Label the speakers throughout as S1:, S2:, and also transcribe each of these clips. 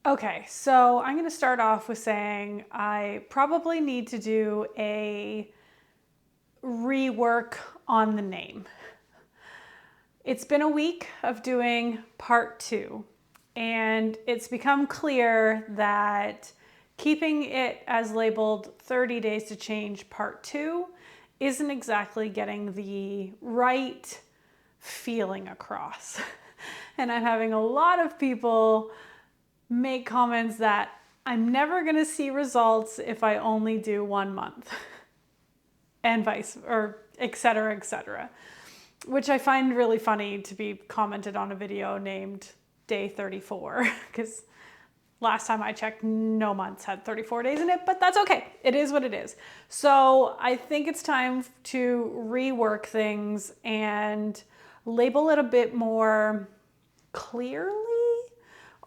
S1: Okay, so I'm going to start off with saying I probably need to do a rework on the name. It's been a week of doing part 2, and it's become clear that keeping it as labeled 30 Days to Change part 2 isn't exactly getting the right feeling across. And I'm having a lot of people make comments that I'm never going to see results if I only do 1 month and et cetera, which I find really funny to be commented on a video named day 34 because last time I checked, no months had 34 days in it, but that's okay. It is what it is. So I think it's time to rework things and label it a bit more clearly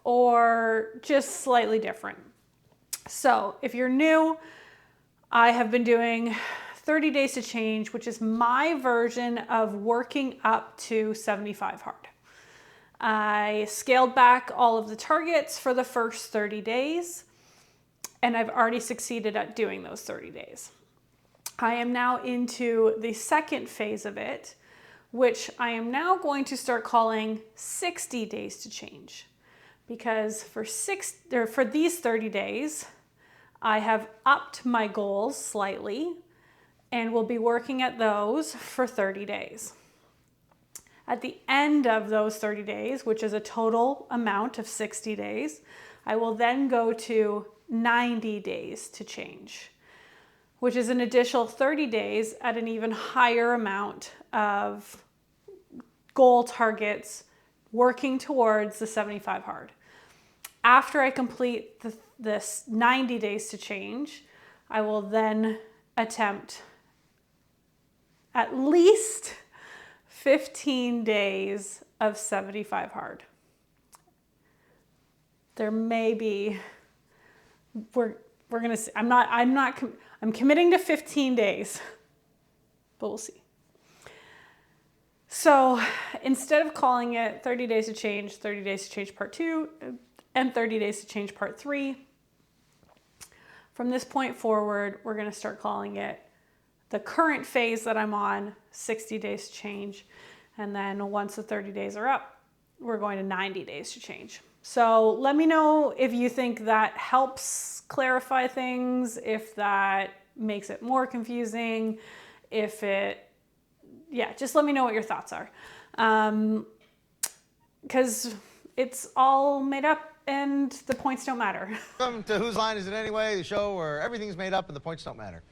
S1: or just slightly different. So if you're new, I have been doing 30 Days to Change, which is my version of working up to 75 hard. I scaled back all of the targets for the first 30 days, and I've already succeeded at doing those 30 days. I am now into the second phase of it, which I am now going to start calling 60 Days to Change. Because for these 30 days, I have upped my goals slightly and will be working at those for 30 days. At the end of those 30 days, which is a total amount of 60 days, I will then go to 90 Days to Change, which is an additional 30 days at an even higher amount of goal targets working towards the 75 hard. After I complete this 90 Days to Change, I will then attempt at least 15 days of 75 hard. There may be, we're going to see, I'm committing to 15 days, but we'll see. So instead of calling it 30 Days to Change, 30 Days to Change part 2, and 30 Days to Change part 3, from this point forward, we're going to start calling it the current phase that I'm on, 60 Days to Change. And then once the 30 days are up, we're going to 90 Days to Change. So let me know if you think that helps clarify things, if that makes it more confusing, just let me know what your thoughts are. Because it's all made up and the points don't matter.
S2: Welcome to Whose Line Is It Anyway, the show where everything's made up and the points don't matter.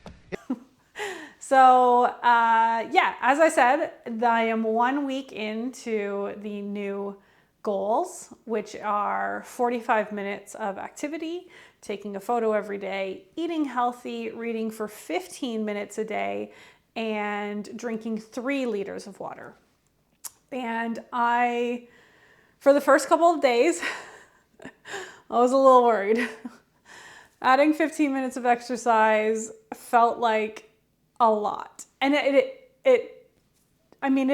S1: So, as I said, I am 1 week into the new goals, which are 45 minutes of activity, taking a photo every day, eating healthy, reading for 15 minutes a day, and drinking 3 liters of water. And for the first couple of days, I was a little worried. Adding 15 minutes of exercise felt like a lot. And it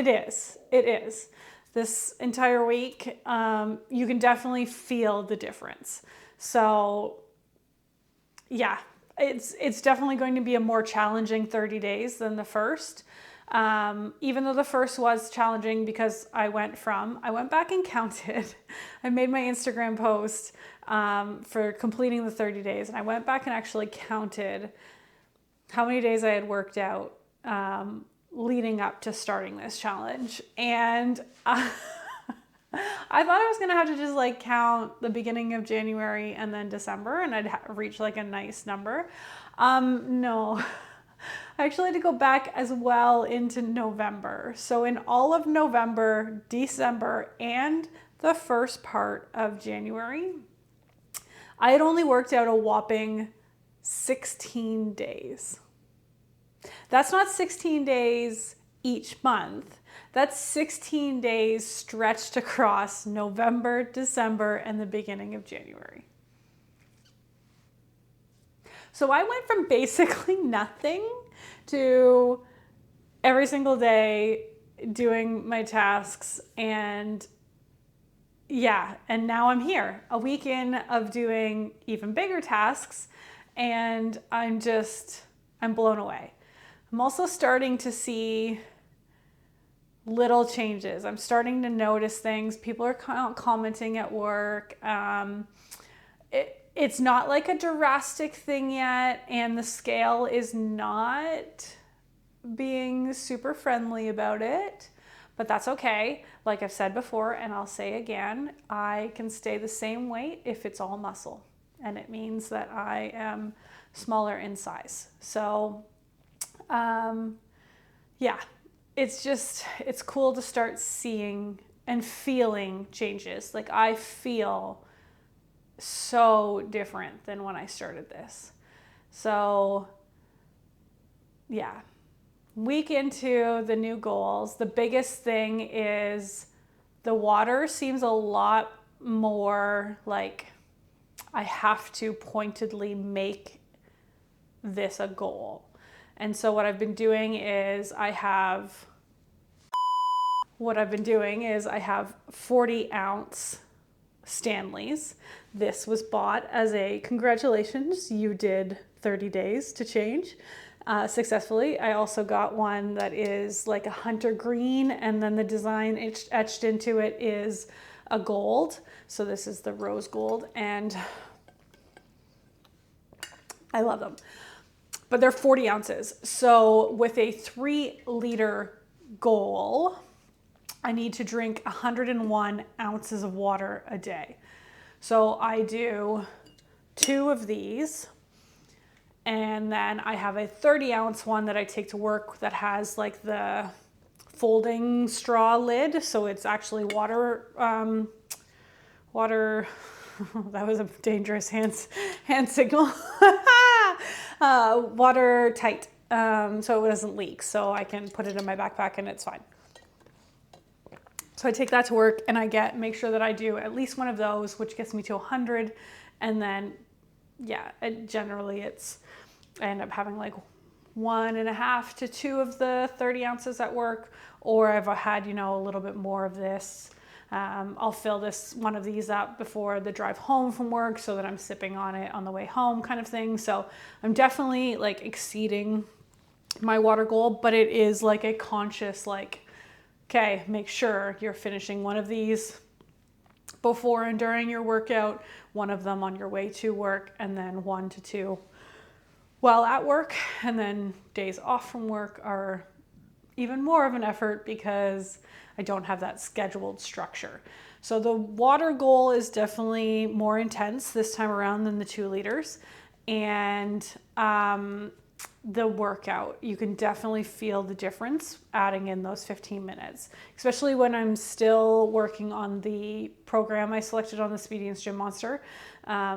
S1: is. This entire week, you can definitely feel the difference. So yeah, it's definitely going to be a more challenging 30 days than the first. Even though the first was challenging because I went back and counted. I made my Instagram post for completing the 30 days, and I went back and actually counted how many days I had worked out leading up to starting this challenge. And I thought I was gonna have to just count the beginning of January and then December, and I'd reach a nice number. No. I actually had to go back as well into November. So in all of November, December, and the first part of January, I had only worked out a whopping 16 days. That's not 16 days each month. That's 16 days stretched across November, December, and the beginning of January. So I went from basically nothing to every single day doing my tasks and yeah, and now I'm here, a week in of doing even bigger tasks, and I'm blown away. I'm also starting to see little changes. I'm starting to notice things. People are commenting at work. It's not like a drastic thing yet, and the scale is not being super friendly about it, but that's okay. Like I've said before, and I'll say again, I can stay the same weight if it's all muscle, and it means that I am smaller in size. So, yeah, it's cool to start seeing and feeling changes. Like I feel so different than when I started this. So, yeah. Week into the new goals, the biggest thing is the water seems a lot more like I have to pointedly make this a goal. And so what I've been doing is I have 40-ounce Stanleys. This was bought as a congratulations, you did 30 days to change successfully. I also got one that is like a hunter green, and then the design etched into it is a gold. So this is the rose gold, and I love them. But they're 40 ounces. So with a 3-liter goal, I need to drink 101 ounces of water a day. So I do 2 of these, and then I have a 30-ounce one that I take to work that has like the folding straw lid. So it's actually water, that was a dangerous hand signal. Watertight, so it doesn't leak. So I can put it in my backpack and it's fine. So I take that to work, and I make sure that I do at least one of those, which gets me to 100. And then, yeah, I end up having like 1.5 to 2 of the 30 ounces at work, or I've had, a little bit more of this. I'll fill one of these up before the drive home from work so that I'm sipping on it on the way home, kind of thing. So I'm definitely like exceeding my water goal, but it is like a conscious, like, okay, make sure you're finishing one of these before and during your workout, one of them on your way to work, and then 1 to 2 while at work. And then days off from work are even more of an effort because I don't have that scheduled structure. So the water goal is definitely more intense this time around than the 2 liters. And the workout, you can definitely feel the difference adding in those 15 minutes, especially when I'm still working on the program I selected on the Speediance Gym Monster,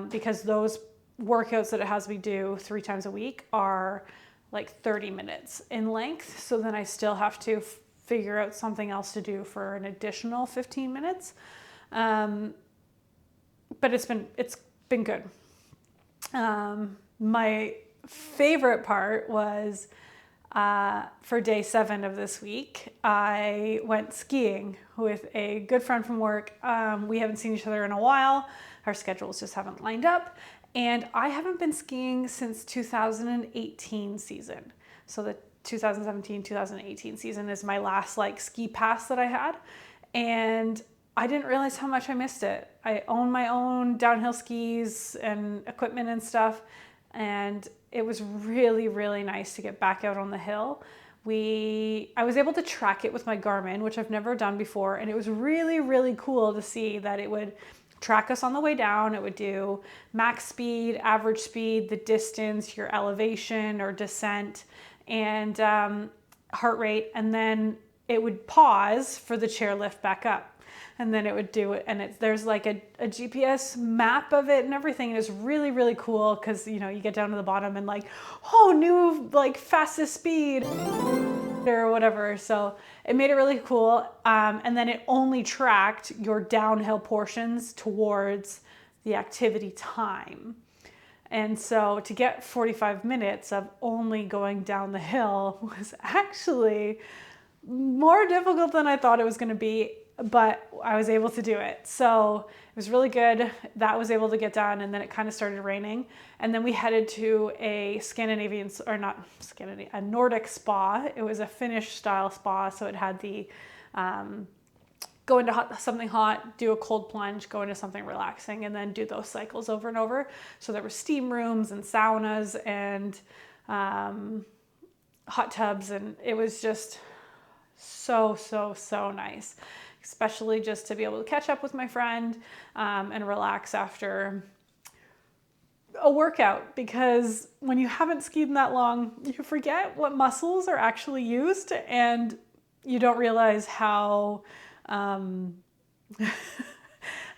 S1: because those workouts that it has me do 3 times a week are like 30 minutes in length. So then I still have to figure out something else to do for an additional 15 minutes. But it's been good. My favorite part was for day 7 of this week, I went skiing with a good friend from work. We haven't seen each other in a while. Our schedules just haven't lined up. And I haven't been skiing since 2018 season. So the 2017-2018 season is my last like ski pass that I had. And I didn't realize how much I missed it. I own my own downhill skis and equipment and stuff. And it was really, really nice to get back out on the hill. I was able to track it with my Garmin, which I've never done before. And it was really, really cool to see that it would track us on the way down. It would do max speed, average speed, the distance, your elevation or descent, and heart rate. And then it would pause for the chairlift back up. And then it would do it. And there's like a GPS map of it and everything. And it's really, really cool because, you get down to the bottom and like, oh, new like fastest speed or whatever. So it made it really cool. And then it only tracked your downhill portions towards the activity time. And so to get 45 minutes of only going down the hill was actually more difficult than I thought it was going to be. but I was able to do it. So it was really good. That was able to get done, and then it kind of started raining. And then we headed to a a Nordic spa. It was a Finnish style spa, so it had the go into something hot, do a cold plunge, go into something relaxing, and then do those cycles over and over. So there were steam rooms and saunas and hot tubs, and it was just so nice, especially just to be able to catch up with my friend and relax after a workout, because when you haven't skied in that long, you forget what muscles are actually used, and you don't realize how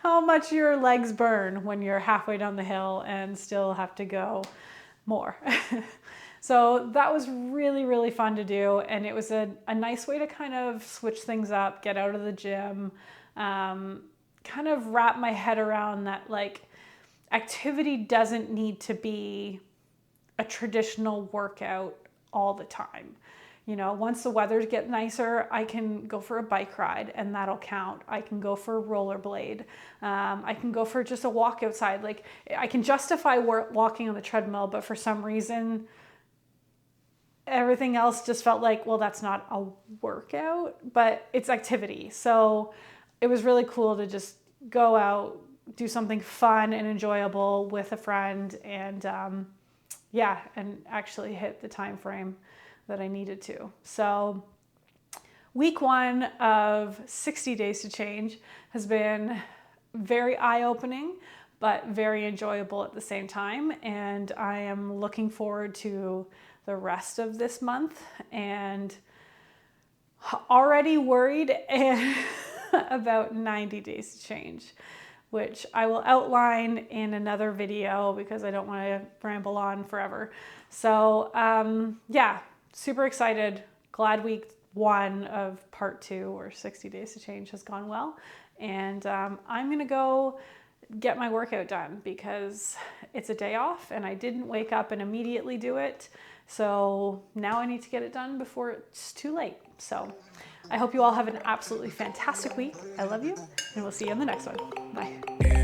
S1: how much your legs burn when you're halfway down the hill and still have to go more. So that was really fun to do, and it was a nice way to kind of switch things up, get out of the gym, kind of wrap my head around that, like, activity doesn't need to be a traditional workout all the time. You know, once the weather gets nicer, I can go for a bike ride and that'll count. I can go for a rollerblade. I can go for just a walk outside. Like, I can justify walking on the treadmill, but for some reason, everything else just felt like, well, that's not a workout, but it's activity. So it was really cool to just go out, do something fun and enjoyable with a friend, and and actually hit the time frame that I needed to. So week 1 of 60 Days to Change has been very eye-opening, but very enjoyable at the same time. And I am looking forward to the rest of this month, and already worried about 90 Days to Change, which I will outline in another video because I don't want to ramble on forever. So super excited. Glad week 1 of part 2, or 60 Days to Change, has gone well. And I'm going to go get my workout done because it's a day off and I didn't wake up and immediately do it. So now I need to get it done before it's too late. So I hope you all have an absolutely fantastic week. I love you, and we'll see you in the next one. Bye.